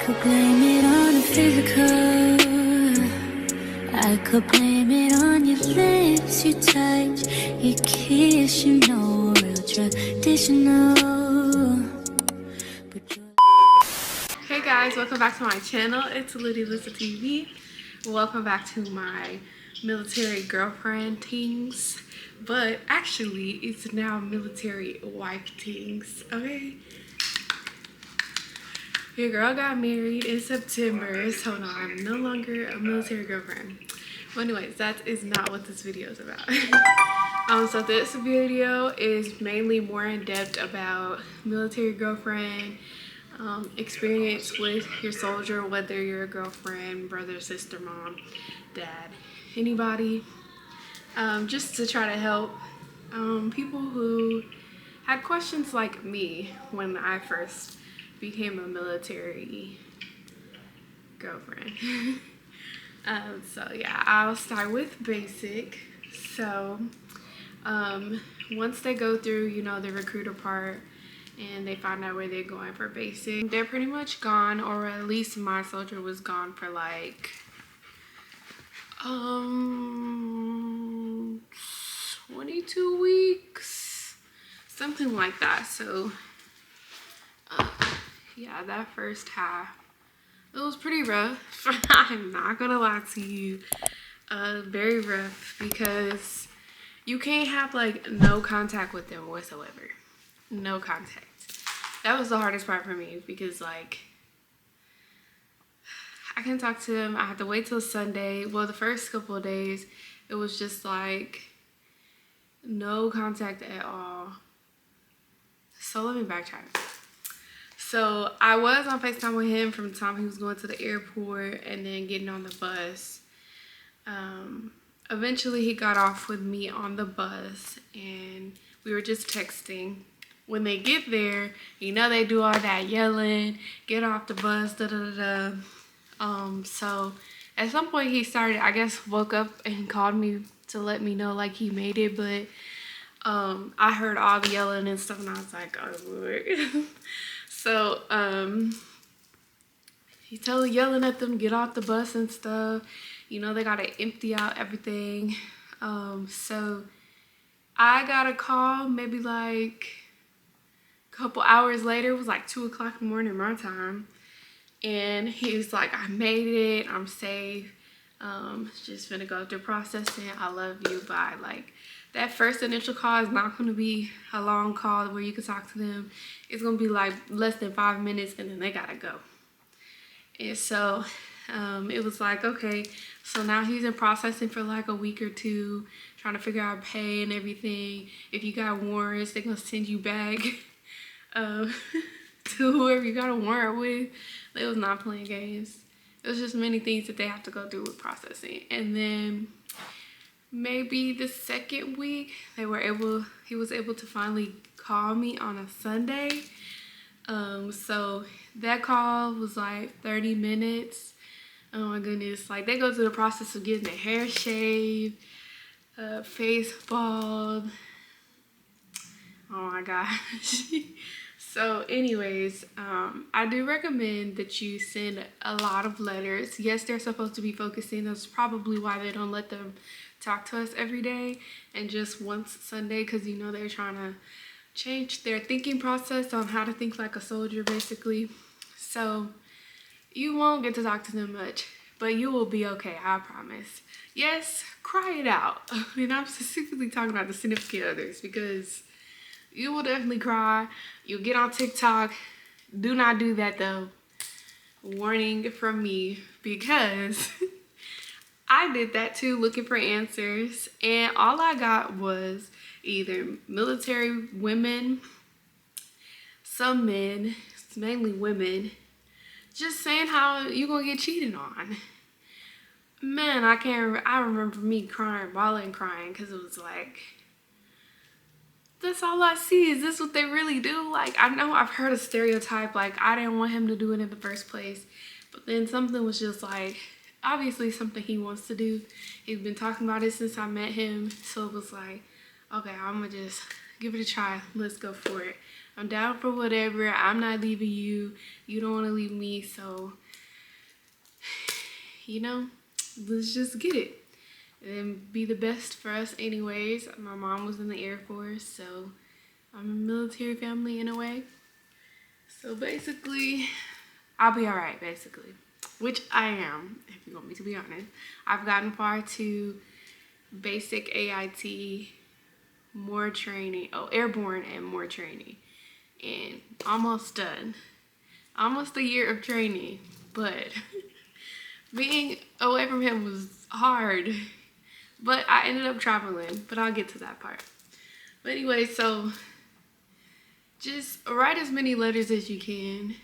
could blame it on the physical. I could blame it on your lips, your touch, your kiss, you know, real traditional. Hey guys, welcome back to my channel. It's Liddy Lisa TV. Welcome back to my military girlfriend Tingz, but actually it's now military wife Tingz. Okay. Your girl got married in September, so no, I'm no longer a military girlfriend. But anyways, that is not what this video is about. So this video is mainly more in depth about military girlfriend, experience with your soldier, whether you're a girlfriend, brother, sister, mom, dad, anybody. Just to try to help people who had questions like me when I first became a military girlfriend. So yeah, I'll start with basic. So once they go through, you know, the recruiter part and they find out where they're going for basic, they're pretty much gone, or at least my soldier was gone for like 22 weeks, something like that. So yeah, that first half, it was pretty rough. I'm not gonna lie to you. Very rough, because you can't have like no contact with them whatsoever. No contact. That was the hardest part for me, because like I couldn't talk to them. I had to wait till Sunday. Well, the first couple of days it was just like no contact at all. So let me backtrack. So I was on FaceTime with him from the time he was going to the airport and then getting on the bus. Eventually he got off with me on the bus and we were just texting. When they get there, you know, they do all that yelling, get off the bus, da da da da. So at some point he started, I guess, woke up and called me to let me know like he made it, but I heard all the yelling and stuff and I was like, oh Lord. So he told yelling at them, get off the bus and stuff. You know, they gotta empty out everything. So I got a call maybe like a couple hours later. It was like 2 o'clock in the morning my time. And he was like, I made it, I'm safe. Just gonna go through processing. I love you, bye. Like, that first initial call is not going to be a long call where you can talk to them. It's going to be like less than 5 minutes and then they got to go. And so it was like, okay, so now he's in processing for like a week or two, trying to figure out pay and everything. If you got warrants, they're going to send you back to whoever you got a warrant with. They was not playing games. It was just many things that they have to go through with processing. And then maybe the second week he was able to finally call me on a Sunday. So that call was like 30 minutes. Oh my goodness. Like, they go through the process of getting their hair shaved, face bald. Oh my gosh. So anyways, I do recommend that you send a lot of letters. Yes, they're supposed to be focusing. That's probably why they don't let them talk to us every day and just once Sunday, because you know they're trying to change their thinking process on how to think like a soldier, basically. So you won't get to talk to them much, but you will be okay, I promise. Yes, cry it out. And I'm specifically talking about the significant others, because you will definitely cry. You'll get on TikTok. Do not do that though. Warning from me, because I did that too, looking for answers, and all I got was either military women, some men, it's mainly women, just saying how you gonna get cheated on. Man, I remember me crying, bawling, crying, because it was like, that's all I see. Is this what they really do? Like, I know I've heard a stereotype, like I didn't want him to do it in the first place, but then something was just like, obviously something he wants to do. He's been talking about it since I met him, so it was like, okay, I'm gonna just give it a try. Let's go for it. I'm down for whatever. I'm not leaving you. You don't want to leave me. So, you know, let's just get it and be the best for us anyways. My mom was in the Air Force, so I'm a military family in a way. So basically, I'll be all right, basically. Which I am, if you want me to be honest. I've gotten far to basic AIT, more training, Airborne and more training. And almost done. Almost a year of training, but being away from him was hard. But I ended up traveling, but I'll get to that part. But anyway, so just write as many letters as you can.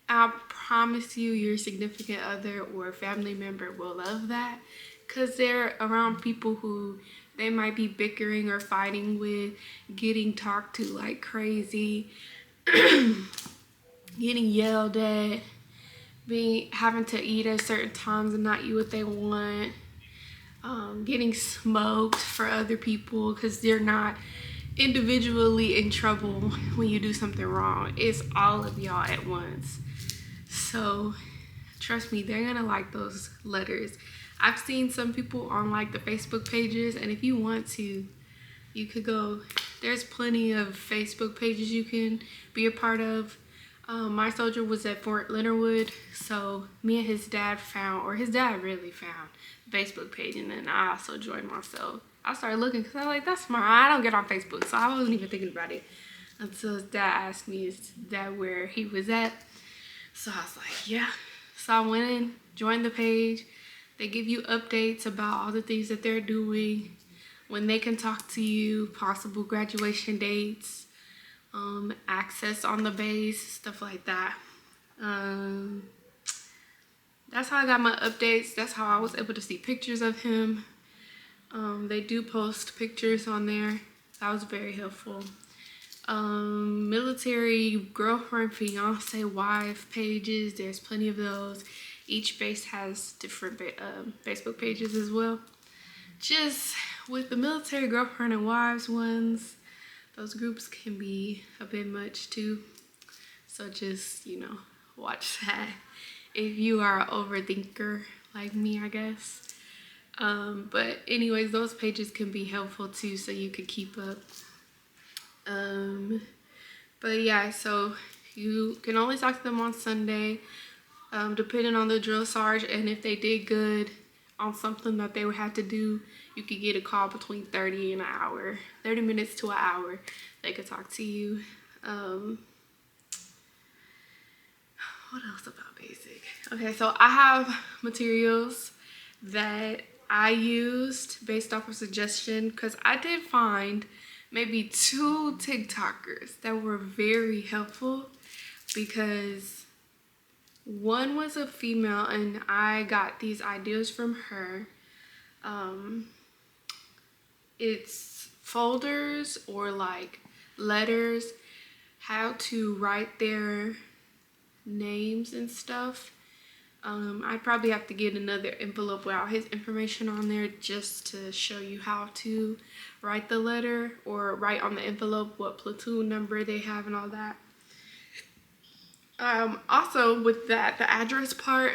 I promise you your significant other or family member will love that, because they're around people who they might be bickering or fighting with, getting talked to like crazy, getting yelled at, having to eat at certain times and not eat what they want, getting smoked for other people because they're not individually in trouble when you do something wrong. It's all of y'all at once. So trust me, they're gonna like those letters. I've seen some people on like the Facebook pages, and if you want to, you could go. There's plenty of Facebook pages you can be a part of. My soldier was at Fort Leonard Wood, so me and his dad really found the Facebook page, and then I also joined myself. I started looking because I was like, that's smart. I don't get on Facebook, so I wasn't even thinking about it until his dad asked me, is that where he was at? So I was like, yeah. So I went in, joined the page. They give you updates about all the things that they're doing, when they can talk to you, possible graduation dates, access on the base, stuff like that. That's how I got my updates. That's how I was able to see pictures of him. They do post pictures on there. That was very helpful. Military girlfriend, fiance, wife pages. There's plenty of those. Each base has different Facebook pages as well. Just with the military girlfriend and wives ones, those groups can be a bit much too. So just, watch that if you are an overthinker like me, I guess. But anyways, those pages can be helpful too, so you could keep up. But yeah, so you can only talk to them on Sunday, depending on the drill sarge, and if they did good on something that they would have to do, you could get a call between 30 and an hour, 30 minutes to an hour. They could talk to you. What else about basic? Okay, so I have materials that I used based off of suggestion, because I did find maybe 2 TikTokers that were very helpful, because one was a female and I got these ideas from her. It's folders or like letters, how to write their names and stuff. I'd probably have to get another envelope without his information on there just to show you how to write the letter, or write on the envelope what platoon number they have and all that. Also with that, the address part,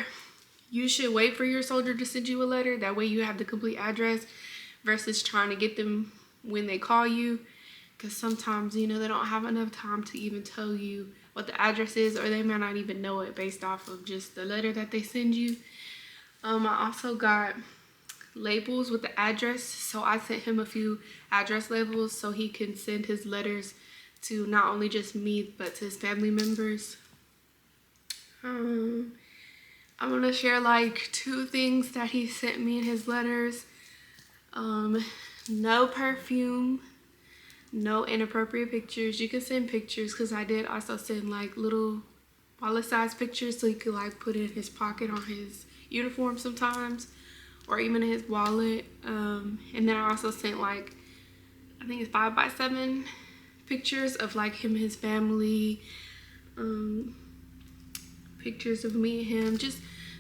you should wait for your soldier to send you a letter. That way you have the complete address versus trying to get them when they call you. Because sometimes, they don't have enough time to even tell you what the address is, or they might not even know it based off of just the letter that they send you. I also got labels with the address. So I sent him a few address labels so he can send his letters to not only just me, but to his family members. I'm gonna share like 2 things that he sent me in his letters. No perfume, no inappropriate pictures. You can send pictures, because I did also send like little wallet size pictures so he could like put in his pocket on his uniform sometimes, or even in his wallet. And then I also sent like, I think it's 5x7 pictures of like him and his family, pictures of me and him, just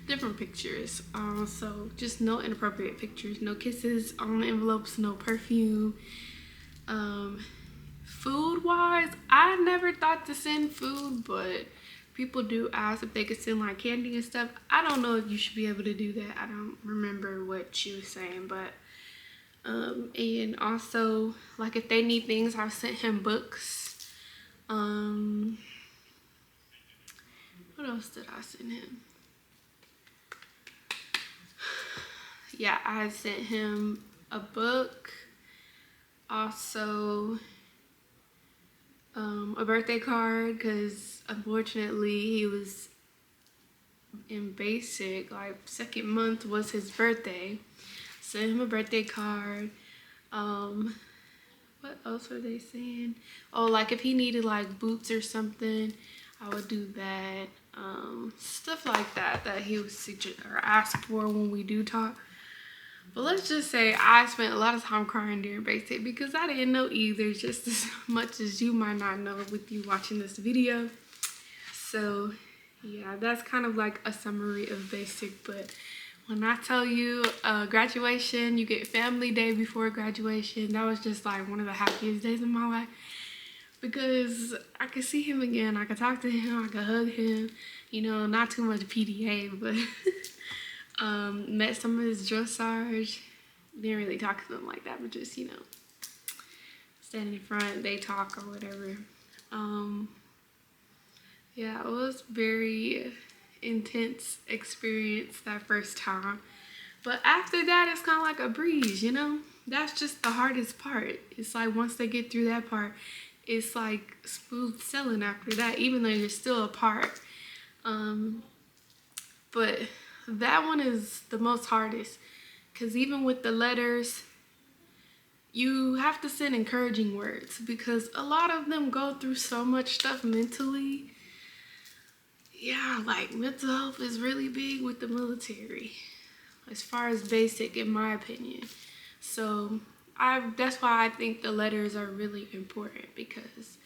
different pictures. So just no inappropriate pictures, no kisses on the envelopes, no perfume. food wise, I never thought to send food, but people do ask if they could send like candy and stuff. I don't know if you should be able to do that. I don't remember what she was saying, but and also like if they need things, I've sent him books. What else did I send him? Yeah, I sent him a book, also a birthday card, because unfortunately he was in basic, like second month was his birthday. Sent him a birthday card. What else were they saying? Oh, like if he needed like boots or something, I would do that. Stuff like that he would suggest or ask for when we do talk. But let's just say I spent a lot of time crying during basic because I didn't know either, just as much as you might not know with you watching this video. So yeah, that's kind of like a summary of basic. But when I tell you graduation, you get family day before graduation, that was just like one of the happiest days of my life. Because I could see him again, I could talk to him, I could hug him, you know, not too much PDA, but met some of his drill sarge. Didn't really talk to them like that, but just, you know, stand in front, they talk or whatever. Yeah, it was very intense experience that first time. But after that, it's kind of like a breeze, you know? That's just the hardest part. It's like once they get through that part, it's like smooth sailing after that, even though you're still apart. But that one is the most hardest, because even with the letters, you have to send encouraging words because a lot of them go through so much stuff mentally. Yeah, like mental health is really big with the military as far as basic, in my opinion. So that's why I think the letters are really important, because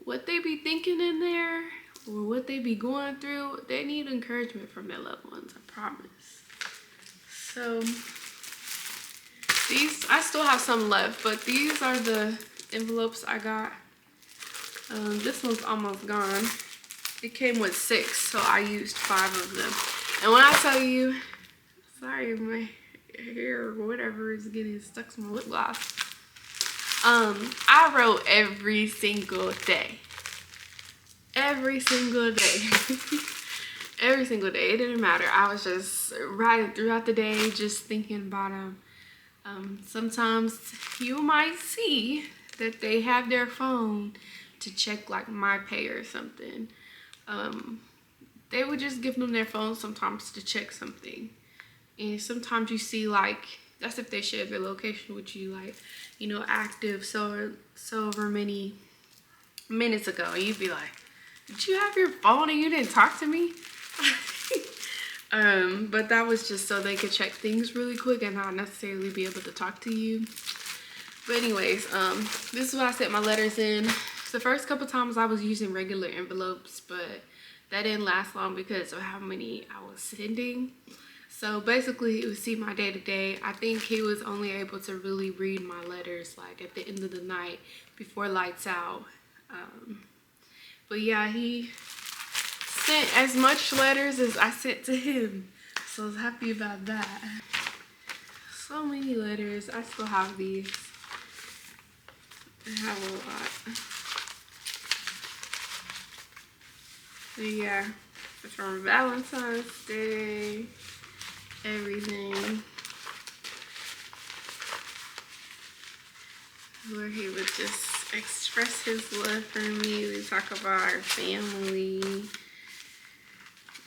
what they be thinking in there or what they be going through, they need encouragement from their loved ones, I promise. So these, I still have some left, but these are the envelopes I got. This one's almost gone. It came with 6, so I used 5 of them. And when I tell you, sorry, my hair or whatever is getting stuck to my lip gloss. I wrote every single day. Every single day. Every single day. It didn't matter. I was just writing throughout the day, just thinking about them. Sometimes you might see that they have their phone to check like my pay or something. They would just give them their phone sometimes to check something. And sometimes you see like, that's if they share their location with you, like, you know, active so over many minutes ago. And you'd be like, did you have your phone and you didn't talk to me? But that was just so they could check things really quick and not necessarily be able to talk to you. But anyways, this is what I sent my letters in. The first couple times I was using regular envelopes, but that didn't last long because of how many I was sending. So basically, it would see my day-to-day. I think he was only able to really read my letters like at the end of the night before lights out. But yeah, he sent as much letters as I sent to him. So I was happy about that. So many letters. I still have these. I have a lot. But yeah, it's from Valentine's Day. Everything. Where he would just express his love for me. We talk about our family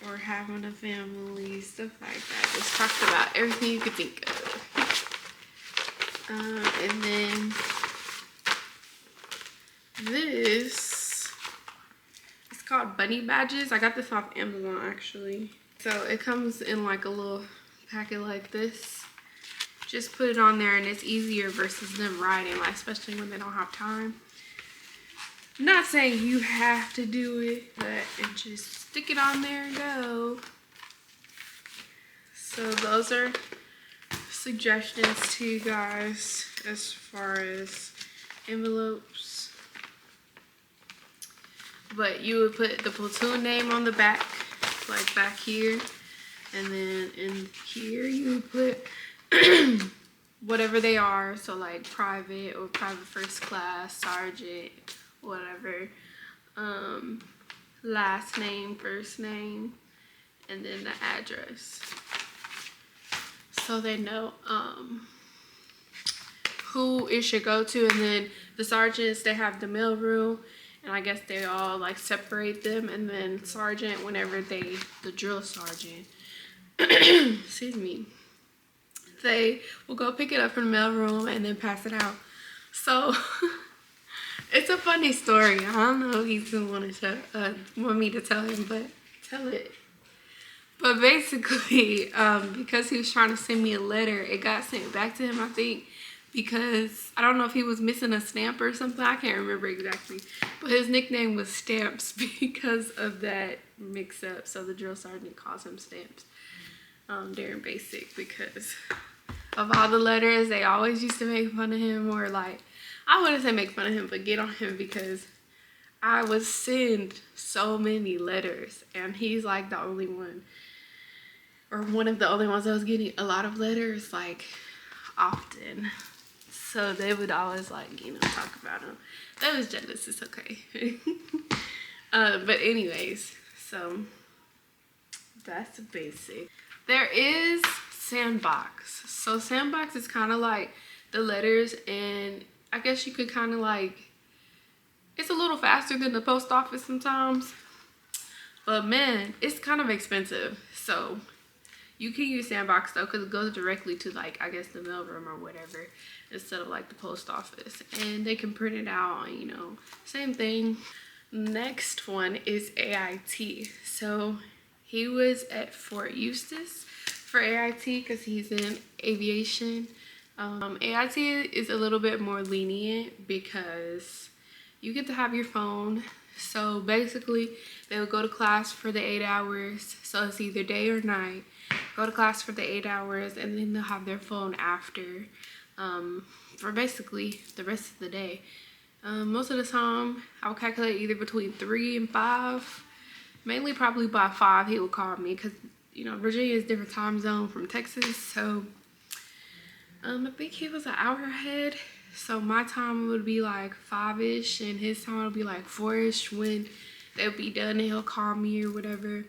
or having a family, stuff like that. Just talked about everything you could think of. And then this, it's called Bunny Badges. I got this off Amazon actually. So it comes in like a little packet like this. Just put it on there and it's easier versus them writing, like especially when they don't have time. Not saying you have to do it, but just stick it on there and go. So those are suggestions to you guys as far as envelopes. But you would put the platoon name on the back, like back here. And then in here you would put whatever they are. So like private or private first class, sergeant, whatever. Last name, first name, and then the address. So they know who it should go to. And then the sergeants, they have the mail room, and I guess they all like separate them. And then sergeant, whenever the drill sergeant, excuse me, they will go pick it up from the mail room and then pass it out. So it's a funny story. I don't know if he's gonna want me to tell him, but tell it. But basically, because he was trying to send me a letter, it got sent back to him, I think, because I don't know if he was missing a stamp or something. I can't remember exactly. But his nickname was Stamps because of that mix-up. So the drill sergeant calls him Stamps during basic, because of all the letters. They always used to make fun of him, or like, I wouldn't say make fun of him, but get on him, because I would send so many letters, and he's like the only one, or one of the only ones that was getting a lot of letters, like, often. So they would always, like, you know, talk about him. They was jealous. It's okay. But anyways, so that's basic. There is Sandbox. So Sandbox is kind of like the letters, and I guess you could kind of like, it's a little faster than the post office sometimes, but man, it's kind of expensive. So you can use Sandbox though, because it goes directly to, like, I guess the mailroom or whatever, instead of like the post office, and they can print it out, you know, same thing. Next one is AIT. So he was at Fort Eustis for AIT because he's in aviation. AIT is a little bit more lenient because you get to have your phone. So basically they would go to class for the 8 hours, so it's either day or night. Go to class for the 8 hours, and then they'll have their phone after for basically the rest of the day. Most of the time I would calculate either between 3 and 5, mainly probably by 5 he would call me, because you know Virginia is a different time zone from Texas. So I think he was an hour ahead, so my time would be like 5-ish, and his time would be like 4-ish when they'll be done, and he'll call me or whatever.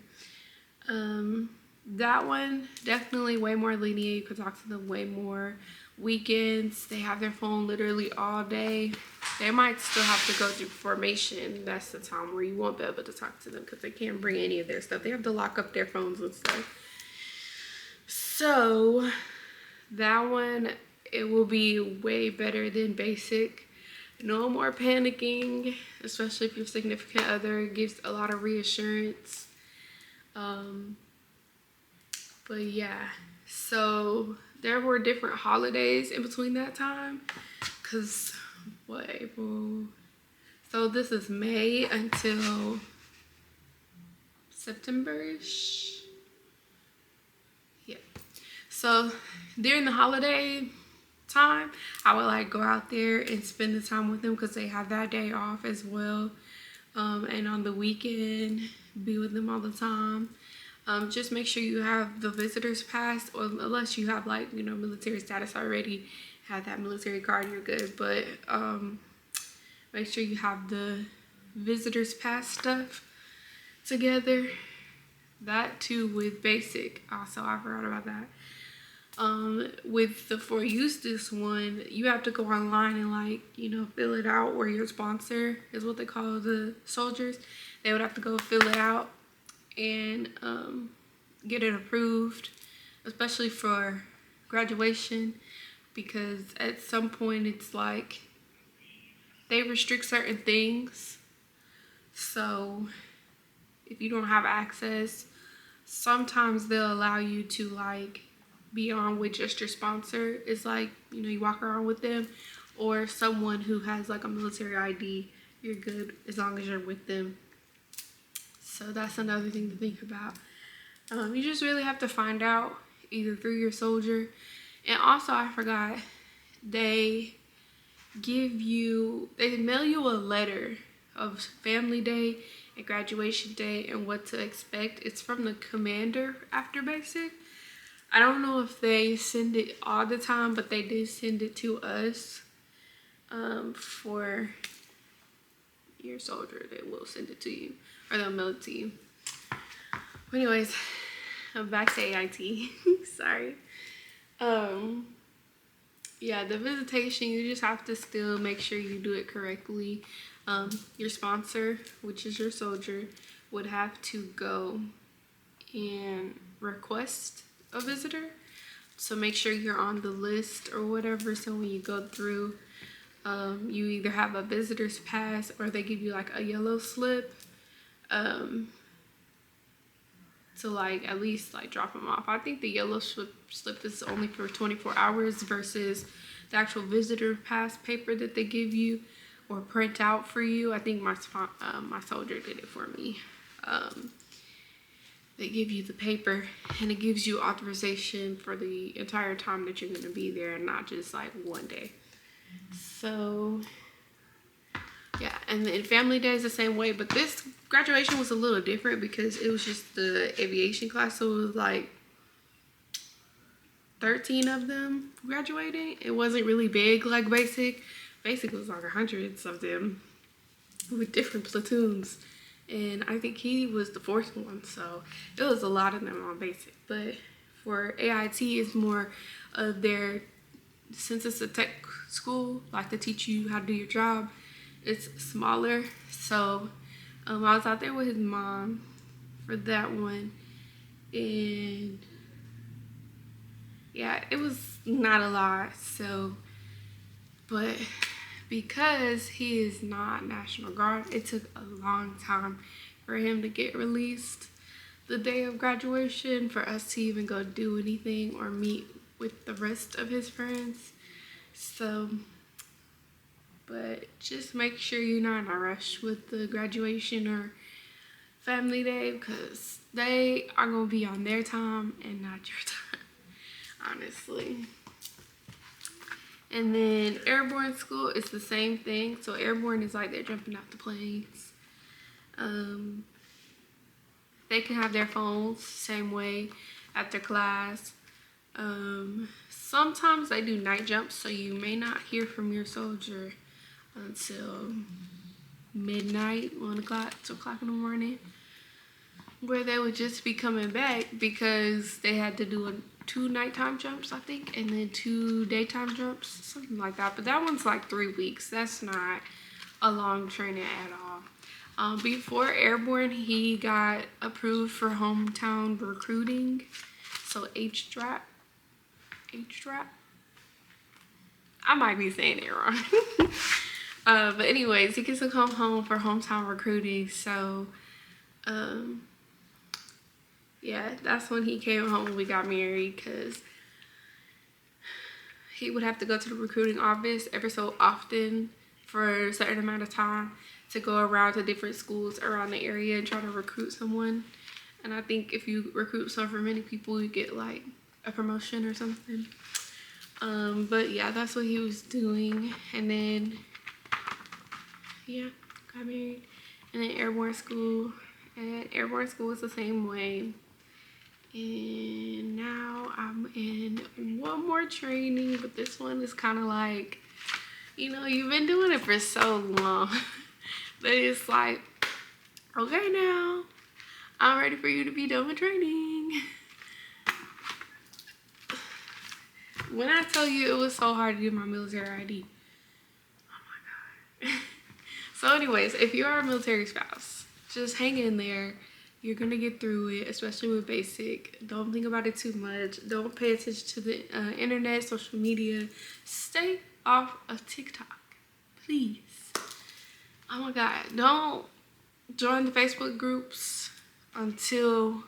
That one, definitely way more lenient. You could talk to them way more. Weekends, they have their phone literally all day. They might still have to go through formation. That's the time where you won't be able to talk to them, because they can't bring any of their stuff. They have to lock up their phones and stuff. So that one, it will be way better than basic. No more panicking, especially if your significant other. It gives a lot of reassurance. But yeah, so there were different holidays in between that time, because what, April? So this is May until September-ish. Yeah. So during the holiday time, I would like go out there and spend the time with them, because they have that day off as well. And on the weekend, be with them all the time. Just make sure you have the visitor's pass, or unless you have, like, you know, military status already, have that military card, you're good. But make sure you have the visitor's pass stuff together. That too with basic. Also, I forgot about that. With the For Eustace one, you have to go online and, like, you know, fill it out, where your sponsor is what they call the soldiers. They would have to go fill it out and get it approved, especially for graduation, because at some point it's like they restrict certain things. So if you don't have access, sometimes they'll allow you to, like, be on with just your sponsor. It's like, you know, you walk around with them, or someone who has like a military ID. You're good as long as you're with them. So that's another thing to think about. You just really have to find out either through your soldier. And also, I forgot, they they mail you a letter of family day and graduation day and what to expect. It's from the commander after basic. I don't know if they send it all the time, but they did send it to us. For your soldier, they will send it to you, or they'll mail it to you. But anyways, I'm back to AIT. Sorry. Yeah, the visitation, you just have to still make sure you do it correctly. Your sponsor, which is your soldier, would have to go and request a visitor. So make sure you're on the list or whatever. So when you go through, you either have a visitor's pass or they give you like a yellow slip to like at least like drop them off. I think the yellow slip is only for 24 hours versus the actual visitor pass paper that they give you or print out for you. I think my soldier did it for me. They give you the paper and it gives you authorization for the entire time that you're going to be there and not just like one day. So yeah, and then family day is the same way, but this graduation was a little different because it was just the aviation class, so it was like 13 of them graduating. It wasn't really big like basic. Basic was like hundreds of them with different platoons, and I think he was the fourth one, so it was a lot of them on basic. But for AIT, it's more of their, since it's a tech school, like to teach you how to do your job, it's smaller. So I was out there with his mom for that one, and yeah, it was not a lot. So, but because he is not National Guard, it took a long time for him to get released the day of graduation, for us to even go do anything or meet with the rest of his friends. So, but just make sure you're not in a rush with the graduation or family day, because they are going to be on their time and not your time, honestly. And then Airborne school is the same thing. So Airborne is like they're jumping out the planes. They can have their phones same way after class. Sometimes they do night jumps, so you may not hear from your soldier until midnight, 1 o'clock, 2 o'clock in the morning, where they would just be coming back because they had to do 2 nighttime jumps, I think, and then 2 daytime jumps, something like that. But that one's like 3 weeks. That's not a long training at all. Before Airborne, he got approved for hometown recruiting, so HDRAP. I might be saying it wrong. But anyways, he gets to come home for hometown recruiting. So, yeah, that's when he came home and we got married, because he would have to go to the recruiting office every so often for a certain amount of time to go around to different schools around the area and try to recruit someone. And I think if you recruit so for many people, you get like a promotion or something. But yeah, that's what he was doing. And then, yeah, got married. And then Airborne school. And Airborne school is the same way. And now I'm in one more training, but this one is kind of like, you know, you've been doing it for so long. But it's like, okay, now I'm ready for you to be done with training. When I tell you it was so hard to do my military ID. Oh my God. So anyways, if you are a military spouse, just hang in there. You're gonna get through it, especially with basic. Don't think about it too much. Don't pay attention to the internet, social media. Stay off of TikTok, please. Oh my God, don't join the Facebook groups until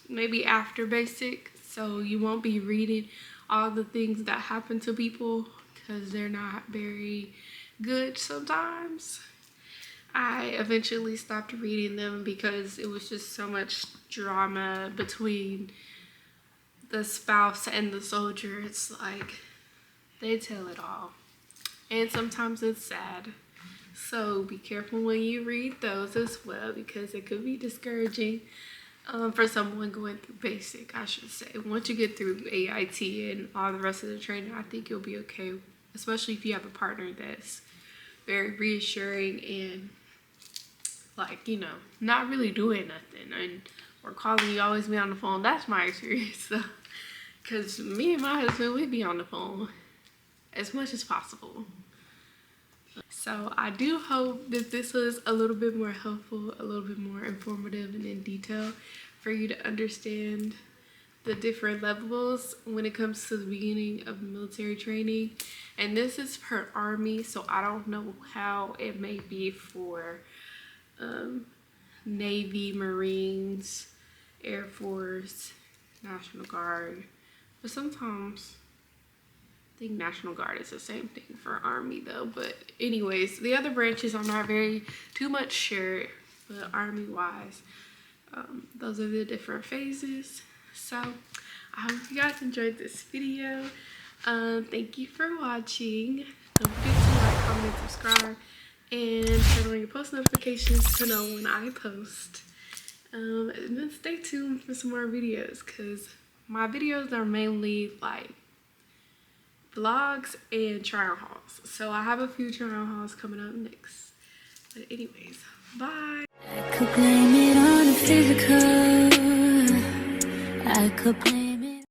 maybe after basic, so you won't be reading all the things that happen to people, because they're not very good sometimes. I eventually stopped reading them because it was just so much drama between the spouse and the soldier. It's like they tell it all. and sometimes it's sad. So be careful when you read those as well, because it could be discouraging for someone going through basic, I should say. Once you get through AIT and all the rest of the training, I think you'll be okay, especially if you have a partner that's very reassuring and, like, you know, not really doing nothing and or calling you, always be on the phone. That's my experience. So, because me and my husband, we be on the phone as much as possible. So I do hope that this was a little bit more helpful, a little bit more informative and in detail for you to understand the different levels when it comes to the beginning of military training. And this is per Army, so I don't know how it may be for Navy, Marines, Air Force, National Guard. But sometimes I think National Guard is the same thing for Army though. But anyways, the other branches I'm not very too much sure, but Army wise, those are the different phases. So I hope you guys enjoyed this video. Thank you for watching. Don't forget to like, comment, subscribe, and turn on your post notifications to know when I post. And then stay tuned for some more videos, because my videos are mainly like vlogs and trial hauls. So I have a few trial hauls coming up next. But anyways, bye. I could blame it on the physical. I could blame